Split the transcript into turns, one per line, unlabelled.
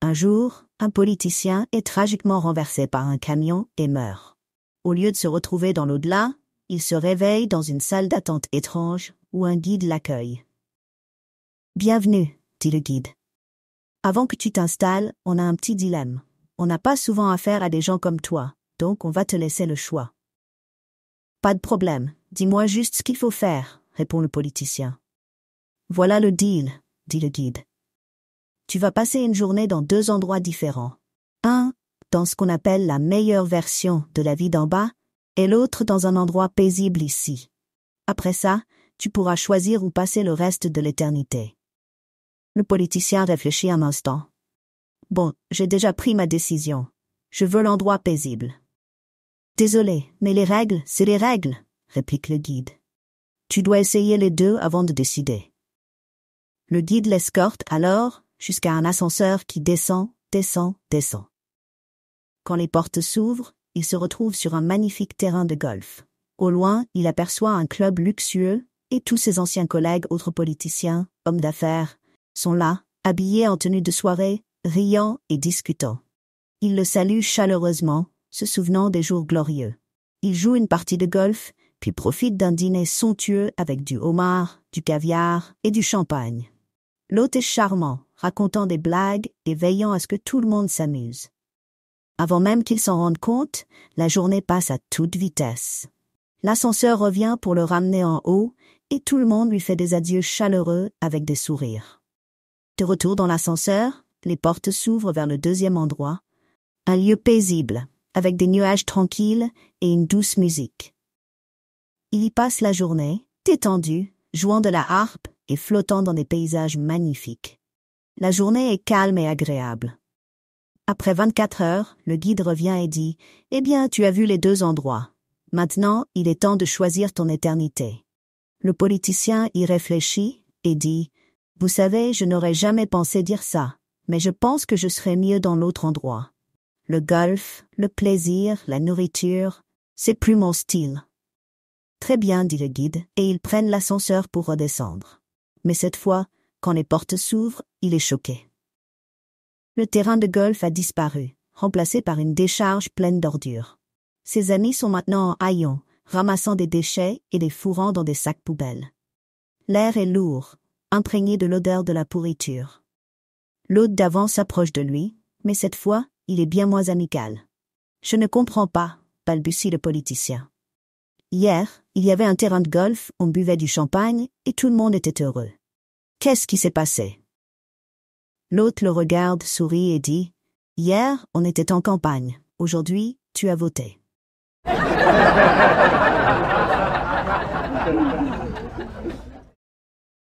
Un jour, un politicien est tragiquement renversé par un camion et meurt. Au lieu de se retrouver dans l'au-delà, il se réveille dans une salle d'attente étrange où un guide l'accueille. « Bienvenue, dit le guide. Avant que tu t'installes, on a un petit dilemme. On n'a pas souvent affaire à des gens comme toi, donc on va te laisser le choix. »« Pas de problème, dis-moi juste ce qu'il faut faire, » répond le politicien. « Voilà le deal, » dit le guide. Tu vas passer une journée dans 2 endroits différents. Un, dans ce qu'on appelle la meilleure version de la vie d'en bas, et l'autre dans un endroit paisible ici. Après ça, tu pourras choisir où passer le reste de l'éternité. Le politicien réfléchit un instant. Bon, j'ai déjà pris ma décision. Je veux l'endroit paisible. Désolé, mais les règles, c'est les règles, réplique le guide. Tu dois essayer les 2 avant de décider. Le guide l'escorte alors jusqu'à un ascenseur qui descend. Quand les portes s'ouvrent, il se retrouve sur un magnifique terrain de golf. Au loin, il aperçoit un club luxueux et tous ses anciens collègues, autres politiciens, hommes d'affaires, sont là, habillés en tenue de soirée, riant et discutant. Ils le saluent chaleureusement, se souvenant des jours glorieux. Ils jouent une partie de golf, puis profitent d'un dîner somptueux avec du homard, du caviar et du champagne. L'hôte est charmant, racontant des blagues et veillant à ce que tout le monde s'amuse. Avant même qu'ils s'en rendent compte, la journée passe à toute vitesse. L'ascenseur revient pour le ramener en haut et tout le monde lui fait des adieux chaleureux avec des sourires. De retour dans l'ascenseur, les portes s'ouvrent vers le 2e endroit, un lieu paisible, avec des nuages tranquilles et une douce musique. Il y passe la journée, détendu, jouant de la harpe et flottant dans des paysages magnifiques. La journée est calme et agréable. Après 24 heures, le guide revient et dit « Eh bien, tu as vu les 2 endroits. Maintenant, il est temps de choisir ton éternité. » Le politicien y réfléchit et dit « Vous savez, je n'aurais jamais pensé dire ça, mais je pense que je serais mieux dans l'autre endroit. Le golf, le plaisir, la nourriture, c'est plus mon style. » Très bien, dit le guide, et ils prennent l'ascenseur pour redescendre. Mais cette fois, quand les portes s'ouvrent, il est choqué. Le terrain de golf a disparu, remplacé par une décharge pleine d'ordures. Ses amis sont maintenant en haillons, ramassant des déchets et les fourrant dans des sacs poubelles. L'air est lourd, imprégné de l'odeur de la pourriture. L'hôte d'avant s'approche de lui, mais cette fois, il est bien moins amical. « Je ne comprends pas, » balbutie le politicien. « Hier, il y avait un terrain de golf, on buvait du champagne et tout le monde était heureux. Qu'est-ce qui s'est passé ?» L'hôte le regarde, sourit et dit « Hier, on était en campagne. Aujourd'hui, tu as voté. »